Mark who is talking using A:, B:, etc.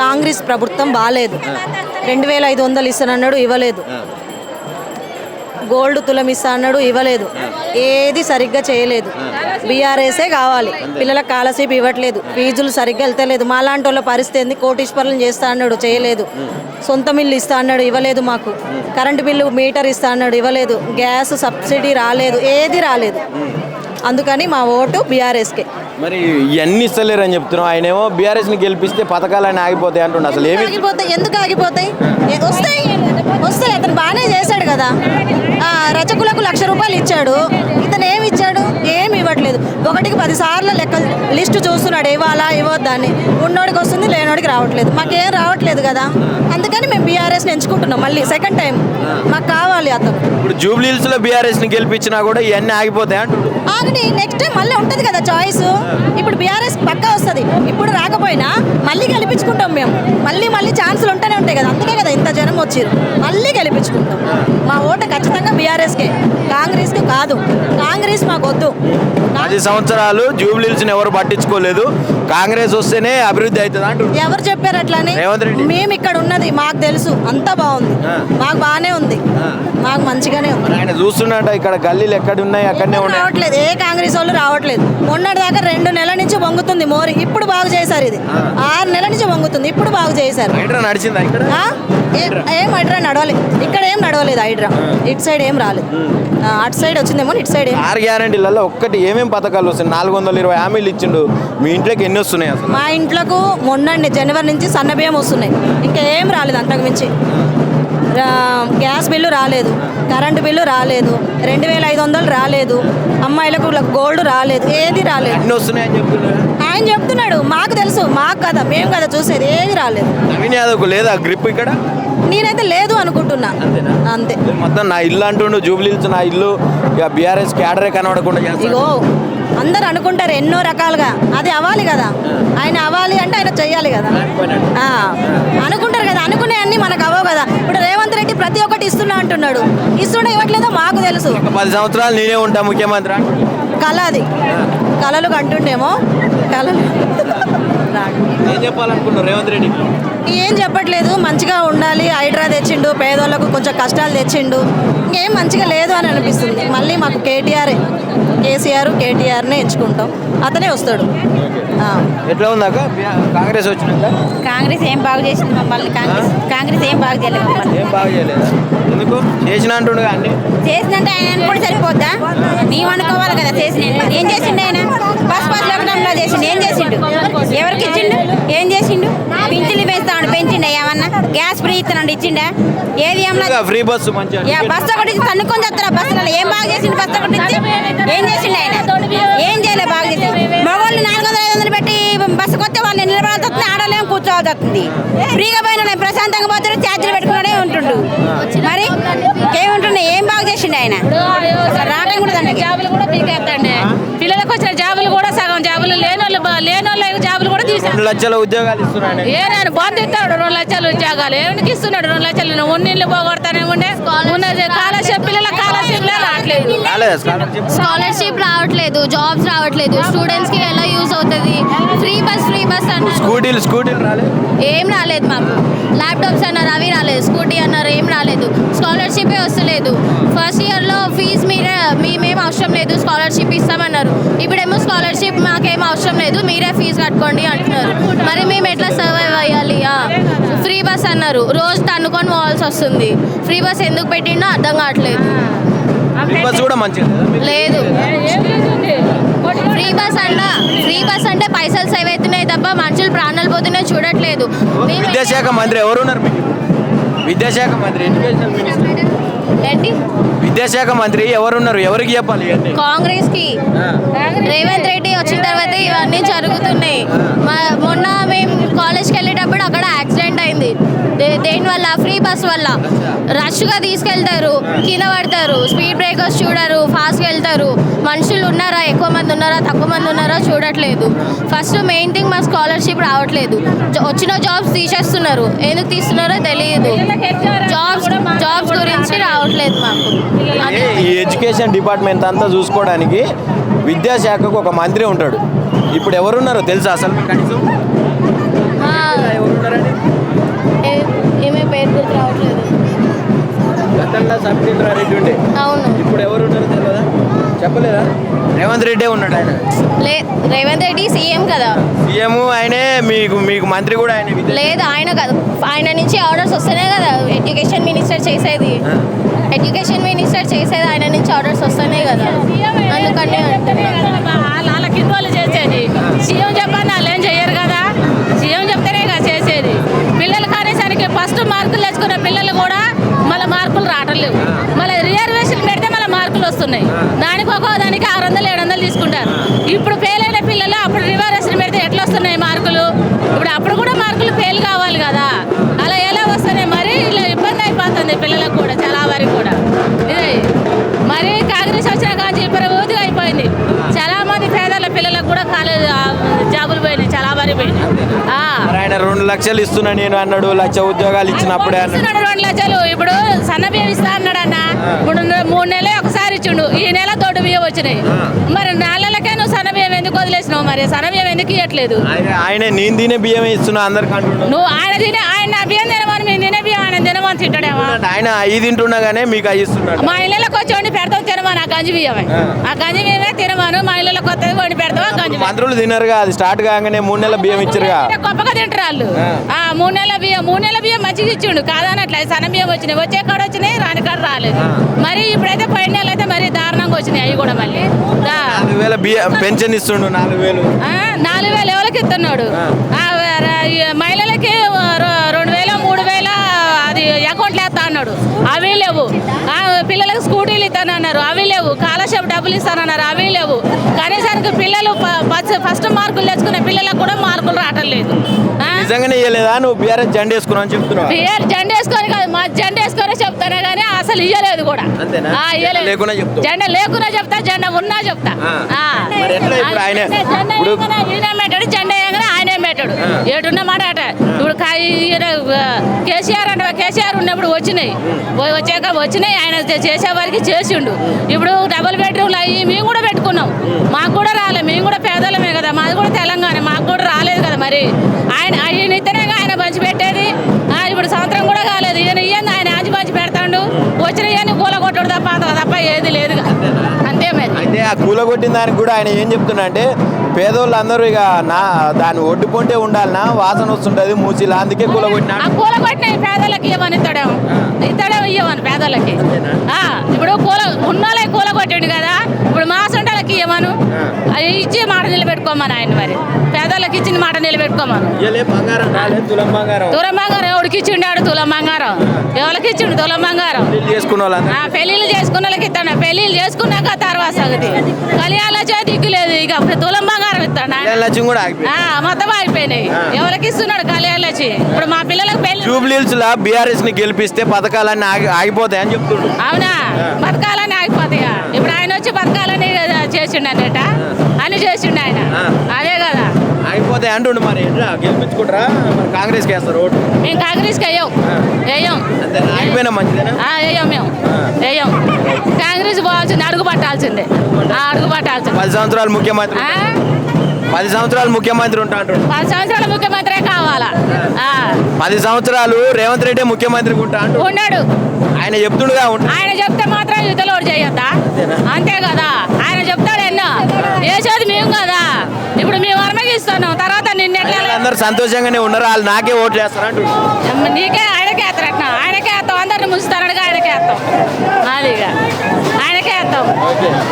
A: కాంగ్రెస్ ప్రభుత్వం బాలేదు. 2500 ఇస్తానన్నాడు, ఇవ్వలేదు. గోల్డ్ తులం ఇస్తా అన్నాడు, ఇవ్వలేదు. ఏది సరిగ్గా చేయలేదు. బీఆర్ఎస్ఏ కావాలి. పిల్లలకు స్కాలర్షిప్ ఇవ్వట్లేదు, ఫీజులు సరిగ్గా వెళ్తలేదు. మాలాంటి వాళ్ళ పరిస్థితి ఏంది? కోటీశ్వరులను చేస్తా అన్నాడు, చేయలేదు. సొంత మిల్లు ఇస్తా అన్నాడు, ఇవ్వలేదు. మాకు కరెంటు బిల్లు మీటర్ ఇస్తా అన్నాడు, ఇవ్వలేదు. గ్యాస్ సబ్సిడీ రాలేదు, ఏది రాలేదు. అందుకని మా ఓటు బీఆర్ఎస్కే.
B: మరి ఇవన్నీ ఇస్తలేరు అని చెప్తున్నాం. ఆయన ఏమో బీఆర్ఎస్ని గెలిపిస్తే పథకాలన్నీ ఆగిపోతాయి అంటుండే. అసలు ఏమి
A: ఆగిపోతాయి? ఎందుకు ఆగిపోతాయి? వస్తాయి వస్తాయి. అతను బాగానే చేశాడు కదా. రచకులకు 1,00,000 రూపాయలు ఇచ్చాడు. ఇతను ఏమి ఇచ్చాడు? ఏమి ఇవ్వట్లేదు. 1కి 10 సార్లు లెక్క లిస్టు చూస్తున్నాడు, ఇవ్వాలా ఇవ్వద్దాన్ని. ఉన్నోడికి వస్తుంది, లేనోడికి రావట్లేదు. మాకేం రావట్లేదు కదా. అందుకని మేము బీఆర్ఎస్ని ఎంచుకుంటున్నాం. మళ్ళీ సెకండ్ టైం మాకు కావాలి అతను.
B: ఇప్పుడు జూబ్లీహిల్స్లో బీఆర్ఎస్ని గెలిపించినా కూడా ఇవన్నీ ఆగిపోతాయి అంటుండు.
A: ఆగండి, నెక్స్ట్ టైం మళ్ళీ ఉంటుంది కదా చాయిస్. ఇప్పుడు బీఆర్ఎస్ పక్కా వస్తుంది. ఇప్పుడు రాకపోయినా మళ్ళీ గెలిపించుకుంటాం మేము. మళ్ళీ ఛాన్సులు ఉంటూనే ఉంటాయి కదా. అందుకే కదా ఇంత జనం వచ్చారు. మళ్ళీ గెలిపించుకుంటాం. మా ఓటు ఖచ్చితంగా బీఆర్ఎస్కే, కాంగ్రెస్కి కాదు. కాంగ్రెస్ మాకు వద్దు.
B: 10 సంవత్సరాలు జూబ్లీహిల్స్ని ఎవరు పట్టించుకోలేదు. కాంగ్రెస్ వస్తేనే అభివృద్ధి అవుతుంది అంటుండు.
A: ఎవరు చెప్పారు అట్లానే?
B: రేవంత్ రెడ్డి.
A: మేము ఇక్కడ ఉన్నది మాకు తెలుసు, అంతా బాగుంది. మాకు బాగానే ఉంది, మాకు మంచిగానే ఉంది.
B: ఆయన చూస్తున్నట్ట ఇక్కడ గల్లీలు ఎక్కడ ఉన్నాయి అక్కడనే ఉన్నాయి.
A: రావట్లేదు, ఏ కాంగ్రెస్ వాళ్ళు రావట్లేదు. మొన్నటి దాకా 2 నెలల నుంచి వంగుతుంది మోరి. ఇప్పుడు బాగు చేశారు. ఇది 6 నెలల నుంచి వంగుతుంది, ఇప్పుడు బాగు చేశారు.
B: హైడ్రా నడిచిందా ఇక్కడ?
A: ఏం హైడ్రా నడవలేదు. ఇక్కడ ఏం నడవలేదు హైడ్రా. ఇటు సైడ్ ఏం రాలేదు. అటు సైడ్ వచ్చిందేమో, ఇటు సైడ్
B: 6 గ్యారెంటీలలో ఒక్కటి ఏమేమి పథకాలు వస్తాయి? 420 హామీలు ఇచ్చిండు. మీ ఇంట్లోకి ఎన్ని వస్తున్నాయి అసలు?
A: మా ఇంట్లోకి మొన్న జనవరి నుంచి సన్నబియ్యం వస్తున్నాయి. ఇంకా ఏం రాలేదు అంతకు మించి. గ్యాస్ బిల్లు రాలేదు, కరెంటు బిల్లు రాలేదు, 2500 రాలేదు, అమ్మాయిలకు గోల్డ్ రాలేదు, ఏది రాలేదు.
B: అన్ని వస్తున్నాయని చెప్తున్నాడు
A: ఆయన. చెప్తున్నాడు, మాకు తెలుసు, మాకు కదా, మేము కదా చూసేది. ఏది రాలేదు.
B: నవీన్ యాదవ్కు లేదా గ్రిప్ ఇక్కడ?
A: నేనైతే లేదు అనుకుంటున్నా. అంతే.
B: మొత్తం నా ఇల్లు అంటుండు, జూబ్లీహిల్స్ నా ఇల్లు. ఇక బీఆర్ఎస్ క్యాడరే కనబడకుండా
A: ఇగో అందరు అనుకుంటారు ఎన్నో రకాలుగా. అది అవ్వాలి కదా. ఆయన అవ్వాలి అంటే ఆయన చెయ్యాలి కదా. అనుకుంటారు కదా, అనుకునే అన్ని మనకు అవ్వవు కదా. ఇప్పుడు రేవంత్ రెడ్డి ప్రతి ఒక్కటి ఇస్తున్నా అంటున్నాడు. ఇస్తున్నా ఇవ్వట్లేదో మాకు తెలుసు.
B: 10 సంవత్సరాలు నేనే ఉంటా ముఖ్యమంత్రి.
A: కళ అది. కళలు కంటుండేమో. కళలు
B: ఏం చెప్పాలనుకున్నారు రేవంత్ రెడ్డి?
A: ఏం చెప్పట్లేదు. మంచిగా ఉండాలి, హైడ్రా తెచ్చిండు, పేదోళ్ళకు కొంచెం కష్టాలు తెచ్చిండు. ఇంకేం మంచిగా లేదు అని అనిపిస్తుంది. మళ్ళీ మాకు కేసీఆర్ కేటీఆర్నే ఎంచుకుంటాం. అతనే వస్తాడు.
B: ఎట్లా ఉందాక కాంగ్రెస్ వచ్చినాక?
C: కాంగ్రెస్ ఏం బాగు చేసింది మమ్మల్ని? కాంగ్రెస్ ఏం బాగు చేయలేదు.
B: ఏం బాగు చేయలేదు. ఎందుకు చేసిన అంటుండు? అన్ని
C: చేసినంటే ఆయన అనుకుంటే సరిపోద్దా? మేము అనుకోవాలి కదా. చేసిన ఏం చేసిండు ఆయన? బస్ లోకడంలో చేసిండు. ఏం చేసిండు? ఎవరికి ఇచ్చిండు? ఏం చేసిండు? పింఛన్లు వేస్తాడు, పెంచిండు ఏమన్నా? గ్యాస్ ఫ్రీ ఇస్తున్నాడు, ఇచ్చిండా? ఏది ఏమన్నా?
B: ఫ్రీ బస్సు మంచిగా
C: బస్సు ఒకటి తన్నుకొని చెప్తారా? బస్సులలో ఏం బాగా చేసిండు? బస్సు ఒకటి ఏం చేసిండు ఆయన? ఏం చేయలేదు బాగా చేసి. మగవాళ్ళు 400-500 పెట్టి బస్సుకు వస్తే వాళ్ళు నిలబడాల్సి వస్తుంది, ఆడలేం కూర్చోవాల్సి వస్తుంది. ఫ్రీగా పోయిన ప్రశాంతంగా పోతే ఛార్జీలు పెట్టుకునే ఉంటుండు. మరి ఏముంటుండే? ఏం బాగా చేసిండు ఆయన? రావడం కూడా
D: జాబులు కూడా తీసేస్తాండి. పిల్లలకు వచ్చిన జాబులు కూడా సగం జాబులు లేని వాళ్ళ జాబులు కూడా తీసాడు.
B: 2 లక్షల ఉద్యోగాలు ఇస్తున్నాడు.
D: ఏనాడు బంద్ ఇస్తాడు. 2 లక్షల ఉద్యోగాలు ఏమిటికి ఇస్తున్నాడు? 2 లక్షలు ఉన్నీళ్ళు పోగొడతానే ఉండే. స్కాలర్షిప్ పిల్లల స్కాలర్షిప్ రావట్లేదు.
E: స్కాలర్షిప్ రావట్లేదు, జాబ్స్ రావట్లేదు. స్టూడెంట్స్ కి ఎలా యూజ్ అవుతుంది? ఫ్రీ బస్ అన్నారు.
B: స్కూటీలు రాలేదు.
E: ఏం రాలేదు మాకు. ల్యాప్టాప్స్ అన్నారు, అవి రాలేదు. స్కూటీ అన్నారు, ఏం రాలేదు. స్కాలర్షిప్ వస్తలేదు. ఫస్ట్ ఇయర్ లో ఫీజు మేమేం అవసరం లేదు, స్కాలర్షిప్ ఇస్తామన్నారు. ఇప్పుడేమో స్కాలర్షిప్ మాకేం అవసరం లేదు, మీరే ఫీజు కట్టుకోండి అంటున్నారు. మరి మేము ఎట్లా సర్వైవ్ అయ్యాలి? ఫ్రీ బస్ అన్నారు, రోజు తన్నుకొని పోవాల్సి వస్తుంది. ఫ్రీ బస్ ఎందుకు పెట్టిండో అర్థం కావట్లేదు. లేదు. ఫ్రీ బస్ అంటే పైసలు సేవ్ అవుతున్నాయి తప్ప మనుషులు ప్రాణాలు పోతున్నాయి చూడట్లేదు.
B: విద్యాశాఖ మంత్రి ఎవరున్నారు? విద్యాశాఖ మంత్రి, ఎడ్యుకేషన్ మినిస్టర్. విద్యాశాఖ మంత్రి ఎవరున్నారు? ఎవరికి చెప్పాలి?
E: కాంగ్రెస్ కి. రేవంత్ రెడ్డి వచ్చిన తర్వాత ఇవన్నీ జరుగుతున్నాయి. మొన్న మేము కాలేజ్కి వెళ్ళేటప్పుడు అక్కడ యాక్సిడెంట్ అయింది. దేని వల్ల? ఫ్రీ బస్ వల్ల. రష్గా తీసుకెళ్తారు, కింద పడతారు, స్పీడ్ బ్రేకర్స్ చూడరు, ఫాస్ట్గా వెళ్తారు. మనుషులు ఉన్నారా, ఎక్కువ మంది ఉన్నారా, తక్కువ మంది ఉన్నారా చూడట్లేదు. ఫస్ట్ మెయిన్ థింగ్ మా స్కాలర్షిప్ రావట్లేదు. వచ్చిన జాబ్స్ తీసేస్తున్నారు. ఎందుకు తీస్తున్నారో తెలియదు. జాబ్స్ గురించి రావట్లేదు మాకు.
B: ఈ ఎడ్యుకేషన్ డిపార్ట్మెంట్ అంతా చూసుకోవడానికి విద్యాశాఖకు ఒక మంత్రి ఉంటాడు. ఇప్పుడు ఎవరున్నారో తెలుసా అసలు? కనీసం రెడ్డి ఉండే,
E: అవును.
B: ఇప్పుడు ఎవరు ఉన్నారు తెలియదా? చెప్పలేదా? రేవంత్ రెడ్డి ఉన్నాడు ఆయన.
E: రేవంత్ రెడ్డి సీఎం కదా.
B: సీఎం ఆయనే, మీకు మంత్రి కూడా ఆయన.
E: లేదు, ఆయన కదా, ఆయన నుంచి ఆర్డర్స్ వస్తేనే కదా ఎడ్యుకేషన్ మినిస్టర్ చేసేది. ఎడ్యుకేషన్ మినిస్టర్ చేసేది ఆయన నుంచి ఆర్డర్స్ వస్తేనే కదా, అందుకని
D: వాళ్ళ కింద వాళ్ళు చేసేది. సీఎం చెప్పని వాళ్ళు ఏం చెయ్యరు కదా, సీఎం చెప్తేనే కదా చేసేది. పిల్లలు కనీసానికి ఫస్ట్ మార్కులు తెచ్చుకున్న పిల్లలు కూడా మళ్ళీ మార్కులు రావట్లేవు. మళ్ళీ రిజర్వేషన్ పెడితే మళ్ళీ మార్కులు వస్తున్నాయి. దానికి దానికి 600-700 తీసుకుంటారు. ఇప్పుడు ఫెయిల్ అయిన పిల్లలు అప్పుడు రిజర్వేషన్ పెడితే ఎట్లా వస్తున్నాయి మార్కులు? ఇప్పుడు అప్పుడు కూడా మార్కులు ఫెయిల్ కావాలి కదా, అలా ఎలా వస్తున్నాయి? మరి ఇలా ఇబ్బంది అయిపోతుంది పిల్లలకు కూడా, చాలా వరకు కూడా. ఇదే మరి కాంగ్రెస్ వచ్చిన కానీ ప్రభుత్వం అయిపోయింది. చాలా మంది పేదల పిల్లలకు కూడా కాలేజ్ జాబులు పోయినాయి, చాలా వరకు పోయినాయి.
B: ఆయన 2 లక్షలు ఇస్తున్నా నేను అన్నాడు, 1 లక్ష ఉద్యోగాలు ఇచ్చినప్పుడే అన్నాడు.
D: 2 లక్షలు ఇప్పుడు సన్న బియ్యం ఇస్తా అన్నాడు అన్న. ఇప్పుడు 3 నెలలు ఒకసారి ఇచ్చిండు, ఈ నెల దొడ్డు బియ్యం వచ్చినాయి. మరి 4 నెలలకే నువ్వు సన్న బియ్యం ఎందుకు వదిలేసినావు? మరి సన్న బియ్యం ఎందుకు ఇవ్వట్లేదు?
B: ఆయన నేను తినే బియ్యమే ఇస్తున్నా అందరికి అంటున్నాడు.
D: నువ్వు ఆయన బియ్యం తినమని, మేము తినే బియ్యం ఆయన తినమని తింటాడేమో.
B: ఆయన 5 తింటున్నాగానే మీకు 5 ఇస్తున్నాడు.
D: మా ఇళ్ళకి వచ్చి వండి పెడతాం తినమని, ఆ గంజి బియ్యమే, ఆ గంజి బియ్యమే తినమను. మా ఇళ్ళకి కొత్తది వండి పెడతాం గంజి.
B: మంత్రులు తినరుగా, అది స్టార్ట్ కాగానే 3 నెలల బియ్యం ఇచ్చారుగా.
D: గొప్పగా తింటారు వాళ్ళు. 3 నెలల బియ్యం మంచిగా ఇచ్చిండు కాదనట్లే. సన్న బియ్యం వచ్చినాయి, వచ్చే కాడ వచ్చినాయి, రాని కాడ రాలేదు. మరి ఇప్పుడైతే 10 నెలలు అయితే మరి దారుణంగా వచ్చినాయి అవి కూడా. మళ్ళీ
B: 4,000 బియ్యం పెన్షన్ ఇస్తుండు. 4,000
D: 4,000 ఎవరికి ఇస్తున్నాడు? మహిళలకి 2,000 3,000 అది అకౌంట్లో వేస్తా అన్నాడు, అవి లేవు. పిల్లలకు స్కూటీలు ఇస్తానన్నారు, అవి లేవు. స్కాలర్షిప్ డబ్బులు ఇస్తానన్నారు, అవి లేవు. కనీసానికి పిల్లలు ఫస్ట్ మార్కులు తెచ్చుకునే పిల్లలకు కూడా మార్కులు రావట్లేదు.
B: నిజంగానే ఇయ్యలేదా? నువ్వు బీఆర్ఎస్ జెండా వేసుకున్నా అని చెప్తున్నావు.
D: బీఆర్ జెండా వేసుకొని కాదు, మా జెండా వేసుకొని చెప్తానే కానీ అసలు ఇయ్యలేదు కూడా.
B: జెండా లేకున్నా
D: చెప్తా, జెండా ఉన్నా చెప్తా.
B: మరి ఎట్లా ఇప్పుడు ఆయన
D: ఈయన పెట్టాడు, జెండా వేయగానే ఆయనే పెట్టాడు. ఏడున్న మాట అట. ఇప్పుడు కేసీఆర్ ఉన్నప్పుడు వచ్చినాయి, వచ్చాక వచ్చినాయి. ఆయన చేసే వారికి చేసిండు. ఇప్పుడు డబుల్ బెడ్రూమ్లు అయ్యి మేము కూడా పెట్టుకున్నాం, మాకు కూడా రాలేదు. మేము కూడా పేదలమే కదా, మాది కూడా తెలంగాణ, మాకు కూడా రాలేదు కదా. మరి ఆయన ఇతనేగా ఆయన పంచి పెట్టేది. ఇప్పుడు సంవత్సరం కూడా కాలేదు, ఈయన ఇయ్యంది ఆయన ఆచి పంచి పెడతాడు. వచ్చిన ఇవన్నీ కూల కొట్టడు తప్ప ఏది లేదు. అంతే మరి.
B: అయితే ఆ కూల కొట్టిన దానికి కూడా ఆయన ఏం చెప్తున్నా అంటే, పేదోళ్ళు అందరూ ఇక దాన్ని ఒడ్డుకుంటే ఉండాలన్నా, వాసన వస్తుంటది మూసిలా, అందుకే కూల కొట్టిన.
D: కూల కొట్టిన పేదలకి ఇవ్వమని ఇస్తాడేమో ఇవ్వమని పేదలకి. ఇప్పుడు ఉన్నోళ్ళకి కూల కొట్టిండు కదా, ఇప్పుడు మా సొంటలకి ఇవ్వమను, అది ఇచ్చి మాట నిలబెట్టుకోమని ఆయన. మరి పేదలకు ఇచ్చిన మాట నిలబెట్టుకోమను. తులం బంగారం ఎవరికి ఇచ్చిండాడు? తులం బంగారం ఎవరికి ఇచ్చిండు? తులం బంగారం పెళ్లిళ్ళు చేసుకున్న వాళ్ళకి ఇస్తాడు. పెళ్లిళ్ళు చేసుకున్నాక తర్వాత సగతి కళ్యాణ దిక్కు లేదు. ఇక తులం బంగారం ఇస్తాడు. మొత్తం అయిపోయినాయి. ఎవరికి ఇస్తున్నాడు కళ్యాణ లక్ష్మి? ఇప్పుడు మా పిల్లలకు పెళ్లి
B: జూబ్లీహిల్స్ లా బీఆర్ఎస్ ని గెలిపిస్తే పథకాలన్నీ ఆగిపోతాయి అని చెప్తున్నాడు.
D: అవునా? పథకాలన్నీ ఆగిపోతాయా? ఇప్పుడు ఆయన వచ్చి పథకాలని చేసిండు అన్నట, అని చేసిండు ఆయన. అదే కదా
B: ఆగిపోతాయి అంటుండు. మరి గెలిపించుకుంటారా? కాంగ్రెస్ కి వేస్తారు ఓటు?
D: మేము కాంగ్రెస్కి వేయం.
B: ఆగిపోయినా మంచిదేనా?
D: వేయం. కాంగ్రెస్ పోవాల్సింది, అడుగు పట్టాల్సిందే.
B: 10 సంవత్సరాలు ముఖ్యమంత్రి, 10 సంవత్సరాలు ముఖ్యమంత్రి ఉంటా అంటాడు.
D: 10 సంవత్సరాల ముఖ్యమంత్రే కావాలా?
B: 10 సంవత్సరాలు రేవంత్ రెడ్డి ముఖ్యమంత్రి ఉన్నాడు. ఆయన చెప్తుండగా
D: ఆయన చెప్తే మాత్రం యుద్ధలో చేయొద్దా? అంతే కదా, ఆయన చెప్తాడు ఎన్నో. వేసేది మేము కదా, ఇప్పుడు మేము అర్మగిస్తున్నాం. తర్వాత
B: అందరు సంతోషంగానే ఉన్నారు, వాళ్ళు నాకే ఓట్లు వేస్తారు.
D: నీకే ఆయనకే వేస్తారట. ఆయనకే వేస్తాం, అందరిని ముంచుతారనగా ఆయనకే వేస్తాం. అది ఆయనకే వేస్తాం.